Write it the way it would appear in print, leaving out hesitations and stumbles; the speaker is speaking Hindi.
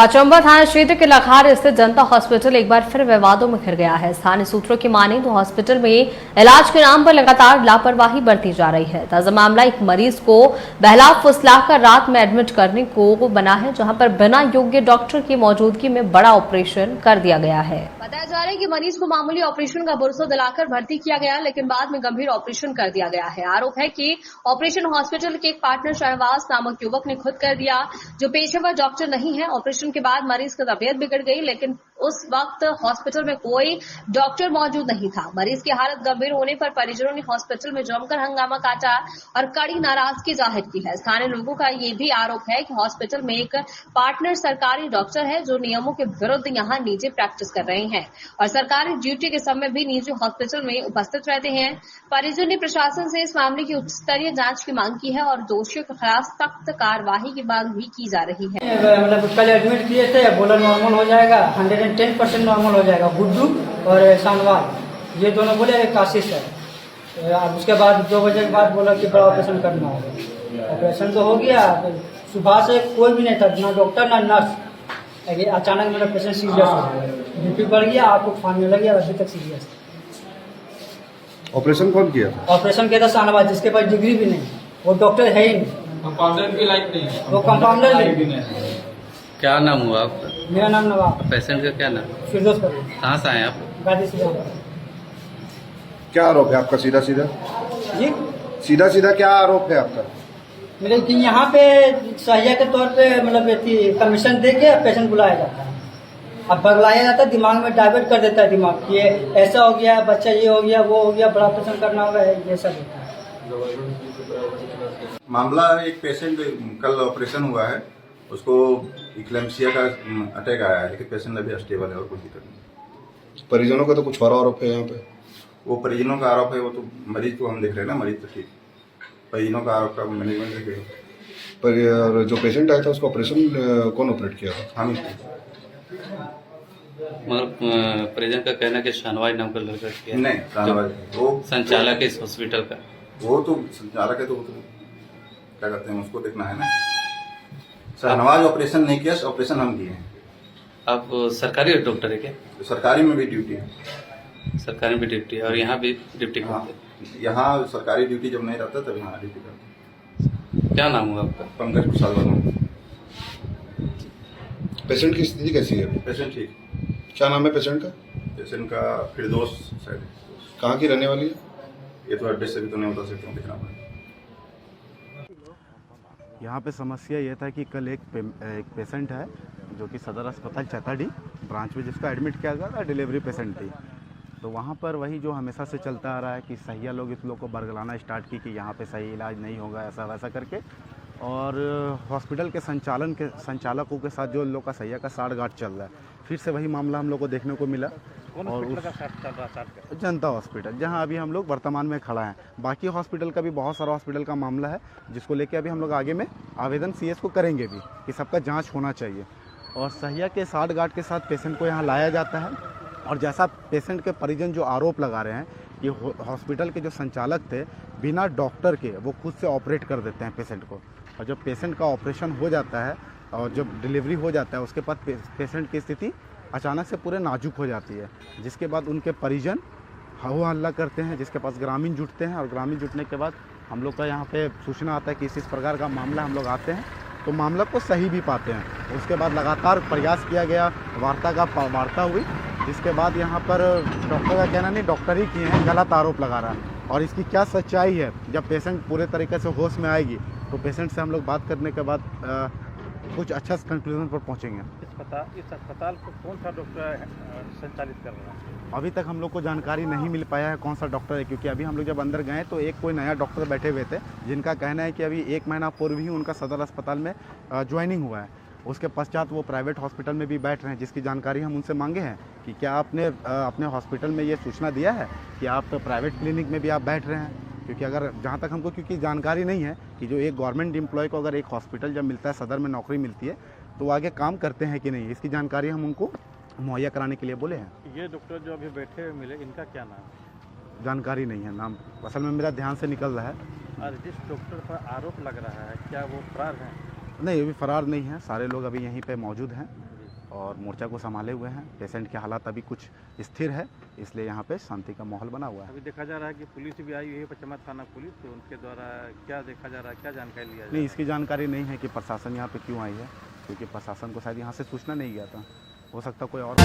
चंबा थाना क्षेत्र के लखार स्थित जनता हॉस्पिटल एक बार फिर विवादों में घिर गया है। स्थानीय सूत्रों की माने तो हॉस्पिटल में इलाज के नाम पर लगातार लापरवाही बरती जा रही है। ताजा मामला एक मरीज को बहला फुसलाकर रात में एडमिट करने को बना है, जहां पर बिना योग्य डॉक्टर की मौजूदगी में बड़ा ऑपरेशन कर दिया गया है। बताया जा रहा है कि मरीज को मामूली ऑपरेशन का भरोसा दिलाकर भर्ती किया गया, लेकिन बाद में गंभीर ऑपरेशन कर दिया गया है। आरोप है कि ऑपरेशन हॉस्पिटल के एक पार्टनर शहनवाज नामक युवक ने खुद कर दिया, जो पेशेवर डॉक्टर नहीं है। ऑपरेशन के बाद मरीज की तबीयत बिगड़ गई, लेकिन उस वक्त हॉस्पिटल में कोई डॉक्टर मौजूद नहीं था। मरीज की हालत गंभीर होने पर परिजनों ने हॉस्पिटल में जमकर हंगामा काटा और कड़ी नाराजगी जाहिर की है। स्थानीय लोगों का ये भी आरोप है कि हॉस्पिटल में एक पार्टनर सरकारी डॉक्टर है, जो नियमों के विरुद्ध यहाँ निजी प्रैक्टिस कर रहे हैं और सरकारी ड्यूटी के समय भी निजी हॉस्पिटल में उपस्थित रहते हैं। परिजनों ने प्रशासन से इस मामले की उच्च स्तरीय जांच की मांग की है और दोषियों के खिलाफ सख्त कार्रवाई की मांग भी की जा रही है। मतलब कल एडमिट किए थे, बोला नॉर्मल हो जाएगा, 110% नॉर्मल हो जाएगा। गुड्डू और शानवाज ये दोनों बोले काशिश है। अब उसके बाद 2 बजे के बाद बोला कि बड़ा ऑपरेशन करना होगा। ऑपरेशन तो हो गया, तो सुबह से कोई भी नहीं था, ना डॉक्टर ना नर्स। अचानक मेरा पेशेंट सीरियस हो गया, बीपी बढ़ गया, आपको खाने लग गया, अभी तक सीरियस। ऑपरेशन कौन किया था? ऑपरेशन किया था शानवाज, जिसके पास डिग्री भी नहीं, वो डॉक्टर है ही नहीं, कंपाउंडर की लाइफ नहीं है, वो कंपाउंडर नहीं। क्या नाम हुआ आपका? मेरा नाम नवाब। पेशेंट का क्या नाम? फिरदौस कपूर। कहाँ से आए आप? गाजी से क्या आरोप है आपका? सीधा सीधा जी, सीधा क्या आरोप है आपका? मेरे कि यहाँ पे सहायक के तौर पे मतलब कमीशन दे के पेशेंट बुलाया जाता है। अब बगलाया जाता है, दिमाग में डाइवर्ट कर देता है दिमाग कि ये ऐसा हो गया, बच्चा ये हो गया, वो हो गया, बड़ा ऑपरेशन करना होगा, ये सब होता है। मामला एक पेशेंट कल ऑपरेशन हुआ है, उसको इक्लेम्सिया का अटैक आया है, लेकिन पेशेंट अभी स्टेबल है और कोई दिक्कत नहीं। परिजनों का तो कुछ और आरोप है यहाँ पे। वो परिजनों का आरोप है, वो तो मरीज को हम देख रहे हैं ना, मरीज तो ठीक। परिजनों का आरोप का मैनेजमेंट देख रहे हैं। पर जो पेशेंट आया था उसका ऑपरेशन कौन ऑपरेट किया था? हम मगर परिजन का कहना है कि शानवाज नाम का लड़का किया। नहीं, शानवाज वो संचालक है इस हॉस्पिटल का। वो तो संचालक है, तो वो तो क्या कहते हैं, उसको देखना है ना। शानवाज ऑपरेशन नहीं किया, ऑपरेशन हम किए हैं। आप सरकारी डॉक्टर है क्या? तो सरकारी में भी ड्यूटी है। सरकारी में ड्यूटी है और यहाँ भी ड्यूटी करते हैं। यहाँ सरकारी ड्यूटी जब नहीं रहता तब यहाँ ड्यूटी करते हैं। क्या नाम हुआ आपका? पंकज प्रसाद वर्मा। पेशेंट की स्थिति कैसी है? पेशेंट ठीक। क्या नाम है पेशेंट का? पेशेंट का फिरदौस शायद। कहाँ की रहने वाली है? ये तो एड्रेस से भी तो नहीं बता सकता हूँ, दिखना पड़ेगा। यहाँ पे समस्या ये था कि कल एक पेशेंट है जो कि सदर अस्पताल चैताडी ब्रांच में जिसको एडमिट किया गया था, डिलीवरी पेशेंट थी। तो वहाँ पर वही जो हमेशा से चलता आ रहा है कि सहिया लोग इस लोग को बरगलाना स्टार्ट की कि यहाँ पे सही इलाज नहीं होगा, ऐसा वैसा करके। और हॉस्पिटल के संचालकों के साथ जो लोग का सहिया का साठ-गांठ चल रहा है, फिर से वही मामला हम लोग को देखने को मिला। और जनता हॉस्पिटल जहां अभी हम लोग वर्तमान में खड़ा हैं। बाकी हॉस्पिटल का भी बहुत सारा हॉस्पिटल का मामला है, जिसको लेके अभी हम लोग आगे में आवेदन सीएस को करेंगे भी कि सबका जांच होना चाहिए। और सहिया के साठ-गांठ के साथ पेशेंट को यहाँ लाया जाता है। और जैसा पेशेंट के परिजन जो आरोप लगा रहे हैं कि हॉस्पिटल के जो संचालक थे, बिना डॉक्टर के वो खुद से ऑपरेट कर देते हैं पेशेंट को। और जब पेशेंट का ऑपरेशन हो जाता है और जब डिलीवरी हो जाता है, उसके बाद पेशेंट की स्थिति अचानक से पूरे नाजुक हो जाती है, जिसके बाद उनके परिजन हो हल्ला करते हैं, जिसके पास ग्रामीण जुटते हैं। और ग्रामीण जुटने के बाद हम लोग का यहाँ पे सूचना आता है कि इस प्रकार का मामला, हम लोग आते हैं तो मामला को सही भी पाते हैं। उसके बाद लगातार प्रयास किया गया, वार्ता हुई, जिसके बाद यहाँ पर डॉक्टर का कहना नहीं, डॉक्टर ही किए हैं, गलत आरोप लगा रहा है। और इसकी क्या सच्चाई है, जब पेशेंट पूरे तरीके से होश में आएगी तो पेशेंट से हम लोग बात करने के बाद कुछ अच्छा कंक्लूजन पर पहुंचेंगे। इस अस्पताल को कौन सा डॉक्टर संचालित कर रहा है? अभी तक हम लोग को जानकारी नहीं मिल पाया है कौन सा डॉक्टर है, क्योंकि अभी हम लोग जब अंदर गए तो एक कोई नया डॉक्टर बैठे हुए थे, जिनका कहना है कि अभी 1 महीना पूर्व ही उनका सदर अस्पताल में ज्वाइनिंग हुआ है। उसके पश्चात वो प्राइवेट हॉस्पिटल में भी बैठ रहे हैं, जिसकी जानकारी हम उनसे मांगे हैं कि क्या आपने अपने हॉस्पिटल में ये सूचना दिया है कि आप प्राइवेट क्लिनिक में भी आप बैठ रहे हैं। क्योंकि अगर जहाँ तक हमको क्योंकि जानकारी नहीं है कि जो एक गवर्नमेंट एम्प्लॉय को अगर एक हॉस्पिटल जब मिलता है, सदर में नौकरी मिलती है, तो वो आगे काम करते हैं कि नहीं, इसकी जानकारी हम उनको मुहैया कराने के लिए बोले हैं। ये डॉक्टर जो अभी बैठे हुए मिले, इनका क्या नाम है? जानकारी नहीं है, नाम असल में मेरा ध्यान से निकल रहा है। और जिस डॉक्टर पर आरोप लग रहा है, क्या वो फरार है? नहीं, अभी फरार नहीं है, सारे लोग अभी यहीं पे मौजूद हैं। और मोर्चा को संभाले हुए हैं। पेशेंट के हालात अभी कुछ स्थिर है, इसलिए यहाँ पे शांति का माहौल बना हुआ है। अभी देखा जा रहा है कि पुलिस भी आई हुई है, पचमा थाना पुलिस, तो उनके द्वारा क्या देखा जा रहा है, क्या जानकारी लिया जा रहा नहीं, इसकी जानकारी नहीं है कि प्रशासन यहाँ पे क्यों आई है, क्योंकि प्रशासन को शायद यहाँ से सूचना नहीं गया था। हो सकता कोई और